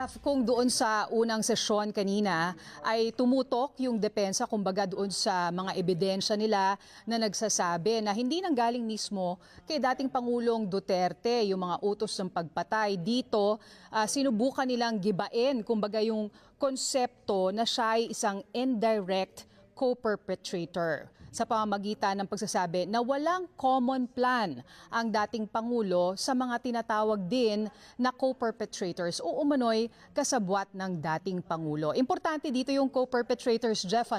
Kung doon sa unang sesyon kanina ay tumutok yung depensa kumbaga doon sa mga ebidensya nila na nagsasabi na hindi nanggaling mismo kay dating Pangulong Duterte yung mga utos ng pagpatay. Dito sinubukan nilang gibain kumbaga yung konsepto na siya ay isang indirect co-perpetrator sa pamamagitan ng pagsasabi na walang common plan ang dating Pangulo sa mga tinatawag din na co-perpetrators o umano'y kasabwat ng dating Pangulo. Importante dito yung co-perpetrators, Jeff,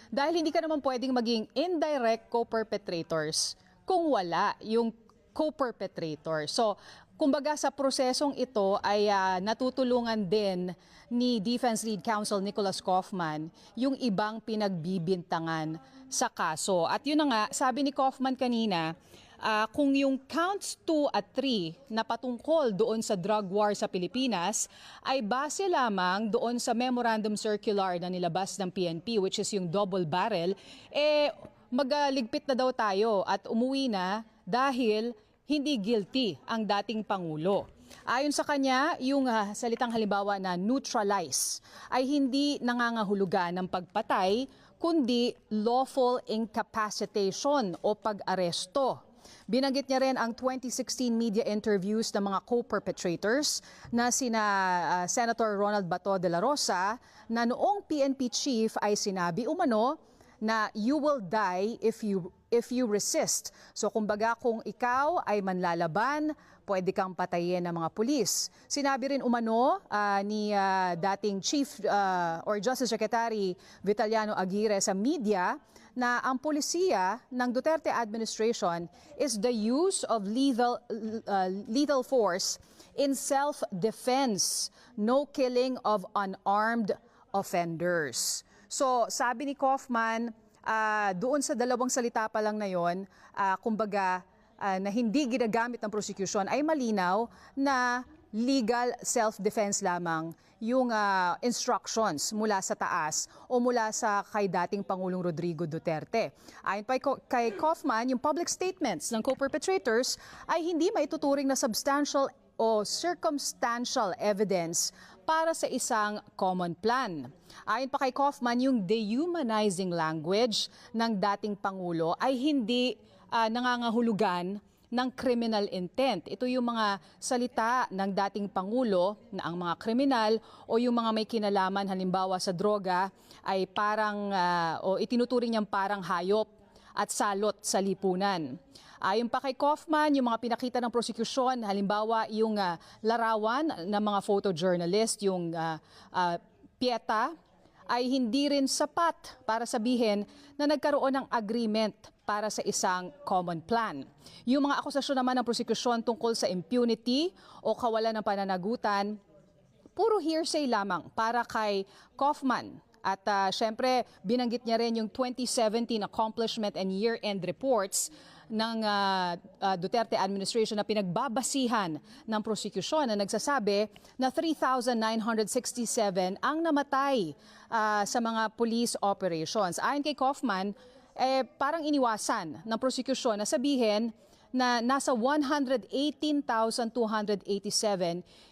dahil hindi ka naman pwedeng maging indirect co-perpetrators kung wala yung co-perpetrator. So, kumbaga sa prosesong ito ay natutulungan din ni Defense Lead Counsel Nicholas Kaufman yung ibang pinagbibintangan sa kaso. At yun na nga, sabi ni Kaufman kanina, kung yung counts 2 at 3 na patungkol doon sa drug war sa Pilipinas ay base lamang doon sa memorandum circular na nilabas ng PNP, which is yung double barrel, magaligpit na daw tayo at umuwi na dahil hindi guilty ang dating Pangulo. Ayon sa kanya, yung salitang halimbawa na neutralize ay hindi nangangahulugan ng pagpatay, kundi lawful incapacitation o pag-aresto. Binanggit niya rin ang 2016 media interviews ng mga co-perpetrators na sina Senator Ronald Bato de la Rosa na noong PNP chief ay sinabi umano na you will die if you resist. So kumbaga kung ikaw ay manlalaban, pwede kang patayin ng mga pulis. Sinabi rin umano ni dating Chief or Justice Secretary Vitaliano Aguirre sa media na ang polisiya ng Duterte administration is the use of lethal force in self-defense, no killing of unarmed offenders. So sabi ni Kaufman, doon sa dalawang salita pa lang na yon, kumbaga na hindi ginagamit ng prosecution ay malinaw na legal self-defense lamang yung instructions mula sa taas o mula sa kay dating Pangulong Rodrigo Duterte. Ayon pa kay Kaufman, yung public statements ng co-perpetrators ay hindi maituturing na substantial o circumstantial evidence para sa isang common plan. Ayon pa kay Kaufman, yung dehumanizing language ng dating Pangulo ay hindi nangangahulugan ng criminal intent. Ito yung mga salita ng dating Pangulo na ang mga kriminal o yung mga may kinalaman halimbawa sa droga ay parang o itinuturing niyang parang hayop at salot sa lipunan. Ayon pa kay Kaufman, yung mga pinakita ng prosecution, halimbawa yung larawan ng mga photojournalist, yung Pieta, ay hindi rin sapat para sabihin na nagkaroon ng agreement para sa isang common plan. Yung mga akusasyon naman ng prosecution tungkol sa impunity o kawalan ng pananagutan, puro hearsay lamang para kay Kaufman. At syempre, binanggit niya rin yung 2017 accomplishment and year-end reports ng Duterte administration na pinagbabasihan ng prosecution na nagsasabi na 3,967 ang namatay sa mga police operations. Ayon kay Kaufman, parang iniwasan ng prosecution na sabihin na nasa 118,287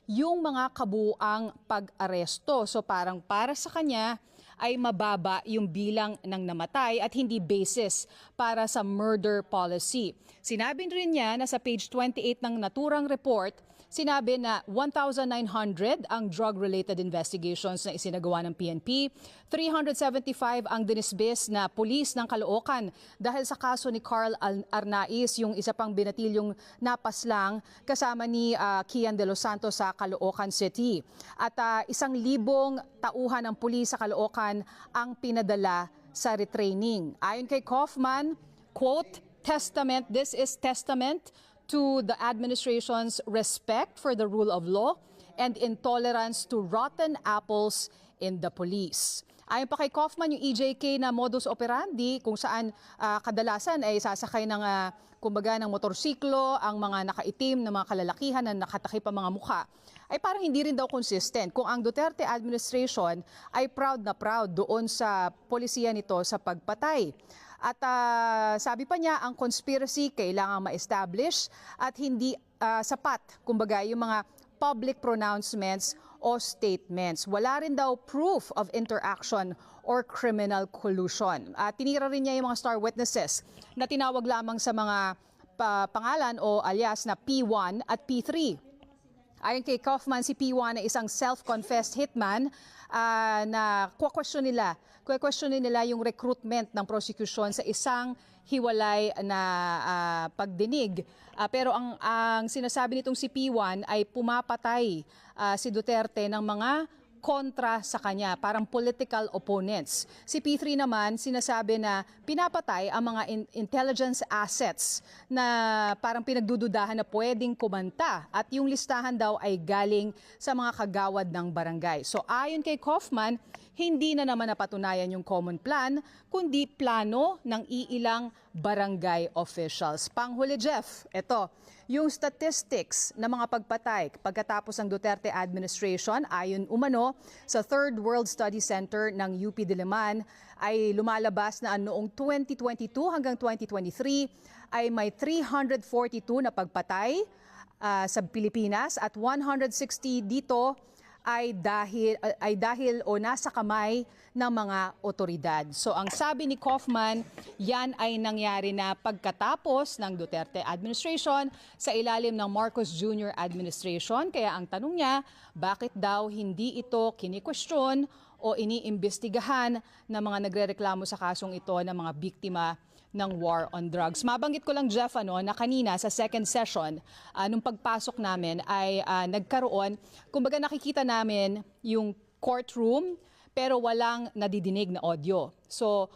yung mga kabuuang pag-aresto. So parang para sa kanya ay mababa yung bilang ng namatay at hindi basis para sa murder policy. Sinabi rin niya na sa page 28 ng naturang report, sinabi na 1,900 ang drug-related investigations na isinagawa ng PNP, 375 ang dinisbis na pulis ng Caloocan dahil sa kaso ni Carl Arnaiz, yung isa pang binatilyong napaslang kasama ni Kian de los Santos sa Caloocan City. At 1,000 tauhan ng pulis sa Caloocan ang pinadala sa retraining. Ayon kay Kaufman, quote, this is testament to the administration's respect for the rule of law and intolerance to rotten apples in the police. Ayon pa kay Kaufman, yung EJK na modus operandi kung saan kadalasan ay sasakay ng kumbaga ng motorsiklo, ang mga nakaitim na mga kalalakihan na nakatakip ang mga mukha, ay parang hindi rin daw consistent kung ang Duterte administration ay proud na proud doon sa polisiya nito sa pagpatay. At sabi pa niya, ang conspiracy kailangan ma-establish at hindi sapat, kumbaga, yung mga public pronouncements o statements. Wala rin daw proof of interaction or criminal collusion. Tinira rin niya yung mga star witnesses na tinawag lamang sa mga pangalan o alias na P1 at P3. Ayon kay Kaufman, si P1 ay isang self-confessed hitman na questionin nila yung recruitment ng prosecution sa isang hiwalay na pagdinig. Pero ang sinasabi nitong si P1 ay pumapatay si Duterte ng mga kontra sa kanya, parang political opponents. Si P3 naman sinasabi na pinapatay ang mga intelligence assets na parang pinagdududahan na pwedeng kumanta at yung listahan daw ay galing sa mga kagawad ng barangay. So ayon kay Kaufman, hindi na naman napatunayan yung common plan, kundi plano ng iilang barangay officials. Panghuli, Jeff, ito, yung statistics ng mga pagpatay pagkatapos ng Duterte administration, ayon umano sa Third World Study Center ng UP Diliman, ay lumalabas na noong 2022 hanggang 2023 ay may 342 na pagpatay sa Pilipinas at 160 dito ay dahil o nasa kamay ng mga otoridad. So ang sabi ni Kaufman, yan ay nangyari na pagkatapos ng Duterte administration sa ilalim ng Marcos Jr. administration. Kaya ang tanong niya, bakit daw hindi ito kini-question o iniimbestigahan ng mga nagrereklamo sa kasong ito ng mga biktima ng war on drugs. Mabanggit ko lang, Jeff, na kanina sa second session, nung pagpasok namin ay nagkaroon, kumbaga nakikita namin yung courtroom pero walang nadidinig na audio. So,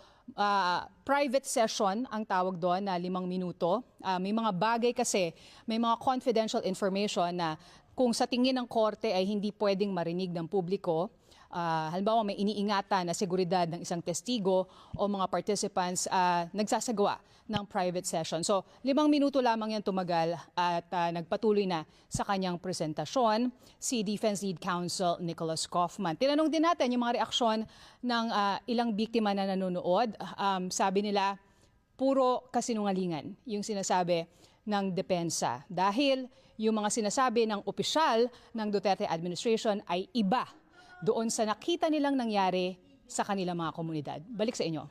private session ang tawag doon na 5 minuto. May mga bagay kasi, may mga confidential information na kung sa tingin ng korte ay hindi pwedeng marinig ng publiko, halimbawa may iniingatan na seguridad ng isang testigo o mga participants nagsasagawa ng private session. So 5 minuto lamang yan tumagal at nagpatuloy na sa kanyang presentasyon si Defense Lead Counsel Nicholas Kaufman. Tinanong din natin yung mga reaksyon ng ilang biktima na nanonood. Sabi nila, puro kasinungalingan yung sinasabi ng depensa dahil yung mga sinasabi ng opisyal ng Duterte administration ay iba doon sa nakita nilang nangyari sa kanilang mga komunidad. Balik sa inyo.